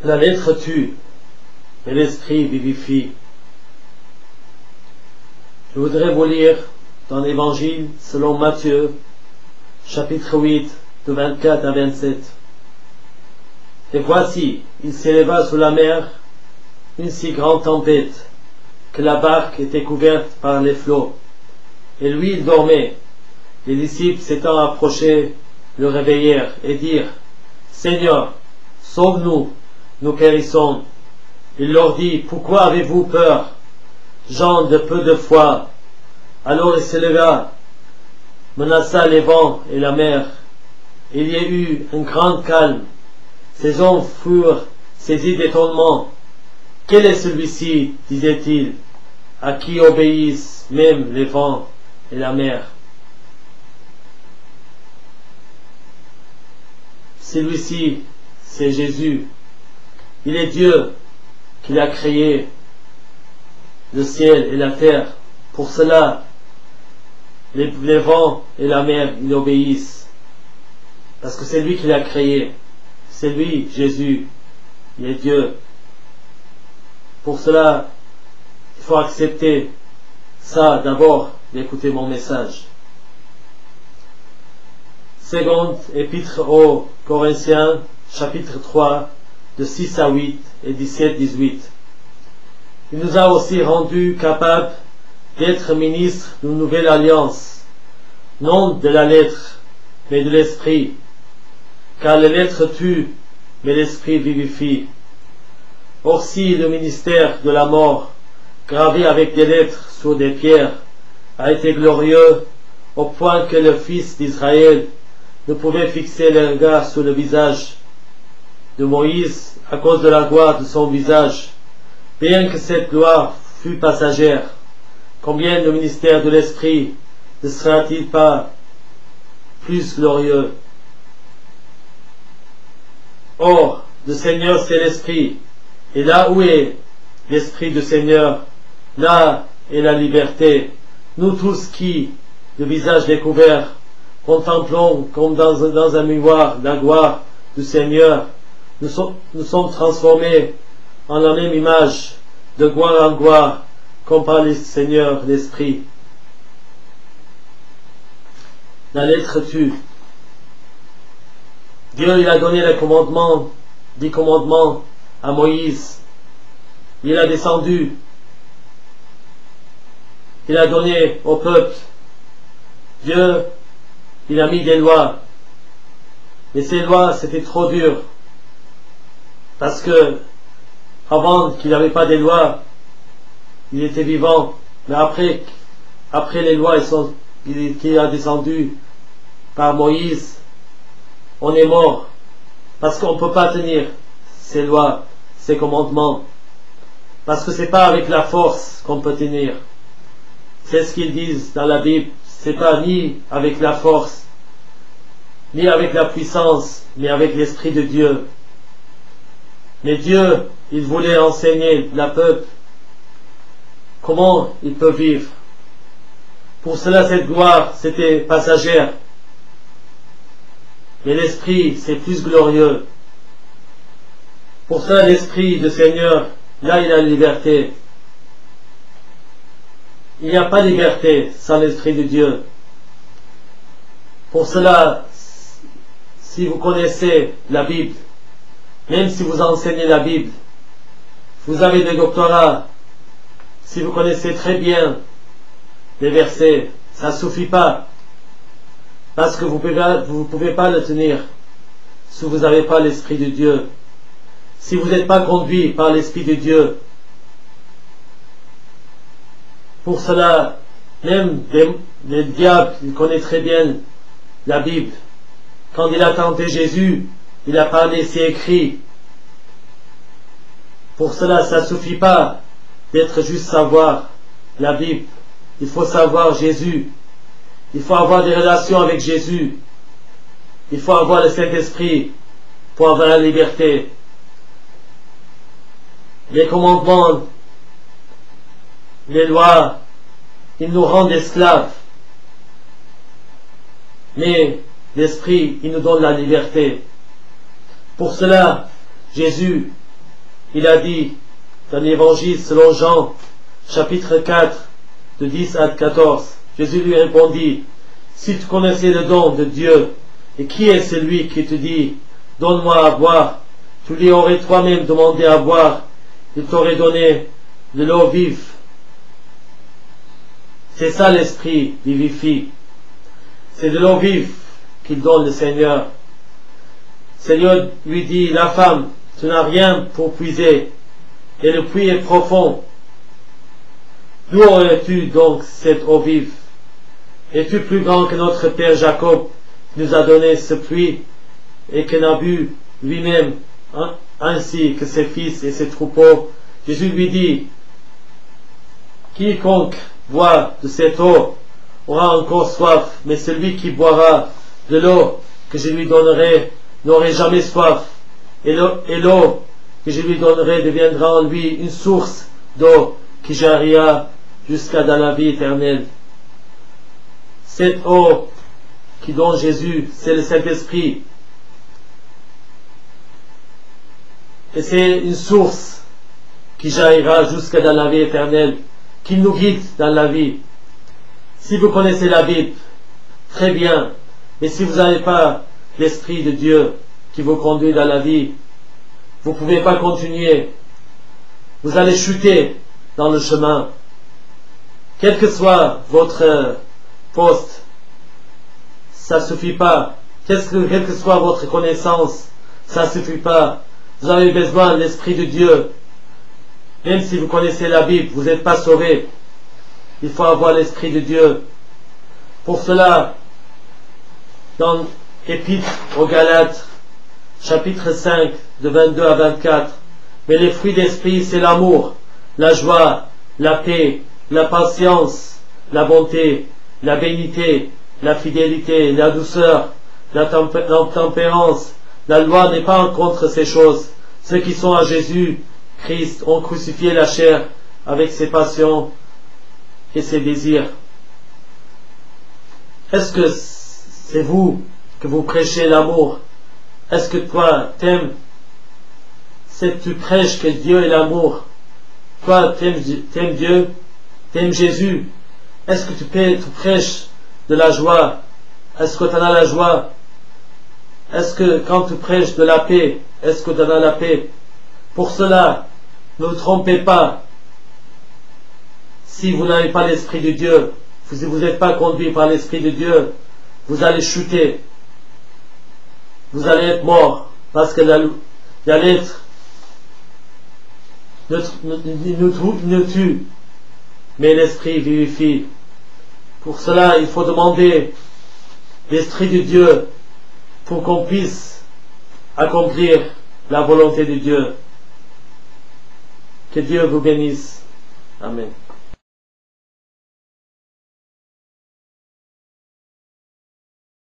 La lettre tue, mais l'esprit vivifie. Je voudrais vous lire dans l'Évangile selon Matthieu, chapitre 8, de 24 à 27. Et voici, il s'éleva sous la mer une si grande tempête que la barque était couverte par les flots. Et lui, il dormait. Les disciples s'étant approchés, le réveillèrent et dirent: Seigneur, sauve-nous, nous périssons. Il leur dit: Pourquoi avez-vous peur, gens de peu de foi? Alors il se leva, menaça les vents et la mer. Il y eut un grand calme. Ces hommes furent saisis d'étonnement. Quel est celui-ci, disait-il, à qui obéissent même les vents et la mer? Celui-ci, c'est Jésus. Il est Dieu qui a créé le ciel et la terre. Pour cela, les vents et la mer, ils obéissent. Parce que c'est lui qui l'a créé. C'est lui, Jésus. Il est Dieu. Pour cela, il faut accepter ça d'abord, d'écouter mon message. Seconde épître aux Corinthiens, chapitre 3, de 6 à 8 et 17-18. Il nous a aussi rendus capables d'être ministres d'une nouvelle alliance, non de la lettre, mais de l'esprit, car la lettre tue, mais l'esprit vivifie. Or si le ministère de la mort, gravé avec des lettres sur des pierres, a été glorieux, au point que le fils d'Israël ne pouvait fixer le regard sur le visage de Moïse à cause de la gloire de son visage, bien que cette gloire fût passagère, combien le ministère de l'Esprit ne sera-t-il pas plus glorieux? Or, le Seigneur c'est l'Esprit, et là où est l'Esprit du Seigneur, là est la liberté. Nous tous qui, le visage découvert, contemplons comme dans un miroir la gloire du Seigneur, nous sommes transformés en la même image, de gloire en gloire, comme par le Seigneur l'Esprit. La lettre tue. Dieu il a donné le commandement, 10 commandements à Moïse. Il a descendu. Il a donné au peuple. Dieu, il a mis des lois. Mais ces lois, c'était trop dur. Parce que, avant qu'il n'avait pas des lois, il était vivant. Mais après les lois qu'il a descendu par Moïse, on est mort. Parce qu'on ne peut pas tenir ces lois, ces commandements. Parce que c'est pas avec la force qu'on peut tenir. C'est ce qu'ils disent dans la Bible. C'est pas ni avec la force, ni avec la puissance, mais avec l'Esprit de Dieu. Mais Dieu, il voulait enseigner le peuple comment il peut vivre. Pour cela, cette gloire, c'était passagère. Mais l'Esprit, c'est plus glorieux. Pour cela, l'Esprit du Seigneur, là, il a la liberté. Il n'y a pas de liberté sans l'Esprit de Dieu. Pour cela, si vous connaissez la Bible, même si vous enseignez la Bible, vous avez des doctorats, si vous connaissez très bien les versets, ça ne suffit pas. Parce que vous ne pouvez pas le tenir si vous n'avez pas l'Esprit de Dieu. Si vous n'êtes pas conduit par l'Esprit de Dieu. Pour cela, même le diable, il connaît très bien la Bible. Quand il a tenté Jésus, il a parlé, c'est écrit. Pour cela, ça ne suffit pas d'être juste savoir la Bible. Il faut savoir Jésus. Il faut avoir des relations avec Jésus. Il faut avoir le Saint-Esprit pour avoir la liberté. Les commandements, les lois, ils nous rendent esclaves. Mais l'Esprit, il nous donne la liberté. Pour cela, Jésus, il a dit dans l'évangile selon Jean, chapitre 4, de 10 à 14, Jésus lui répondit, si tu connaissais le don de Dieu, et qui est celui qui te dit, donne-moi à boire, tu lui aurais toi-même demandé à boire, il t'aurait donné de l'eau vive. C'est ça l'esprit vivifie. C'est de l'eau vive qu'il donne le Seigneur. Le Seigneur lui dit, la femme, tu n'as rien pour puiser, et le puits est profond. D'où aurais-tu donc cette eau vive? Es-tu plus grand que notre père Jacob, qui nous a donné ce puits, et qui n'a bu lui-même, ainsi que ses fils et ses troupeaux? Jésus lui dit, quiconque boit de cette eau aura encore soif, mais celui qui boira de l'eau que je lui donnerai n'aurait jamais soif, et l'eau que je lui donnerai deviendra en lui une source d'eau qui jaillira jusqu'à dans la vie éternelle. Cette eau qui donne Jésus, c'est le Saint-Esprit. Et c'est une source qui jaillira jusqu'à dans la vie éternelle, qui nous guide dans la vie. Si vous connaissez la Bible, très bien, mais si vous n'avez pas l'Esprit de Dieu qui vous conduit dans la vie, vous ne pouvez pas continuer. Vous allez chuter dans le chemin. Quel que soit votre poste, ça ne suffit pas. Quelle que soit votre connaissance, ça ne suffit pas. Vous avez besoin de l'Esprit de Dieu. Même si vous connaissez la Bible, vous n'êtes pas sauvé. Il faut avoir l'Esprit de Dieu. Pour cela, dans l'Épître aux Galates, chapitre 5, de 22 à 24, mais les fruits d'esprit, c'est l'amour, la joie, la paix, la patience, la bonté, la bénité, la fidélité, la douceur, la tempérance. La loi n'est pas contre ces choses. Ceux qui sont à Jésus Christ ont crucifié la chair avec ses passions et ses désirs. Est-ce que c'est vous que vous prêchez l'amour? Est-ce que toi t'aimes? C'est que tu prêches que Dieu est l'amour. Toi t'aimes Dieu, t'aimes Jésus. Est-ce que tu prêches de la joie? Est-ce que tu en as la joie? Est-ce que quand tu prêches de la paix, est-ce que tu en as la paix? Pour cela, ne vous trompez pas. Si vous n'avez pas l'Esprit de Dieu, si vous n'êtes pas conduit par l'Esprit de Dieu, vous allez chuter. Vous allez être mort. Parce que la lettre ne tue, mais l'Esprit vivifie. Pour cela, il faut demander l'Esprit de Dieu pour qu'on puisse accomplir la volonté de Dieu. Que Dieu vous bénisse. Amen.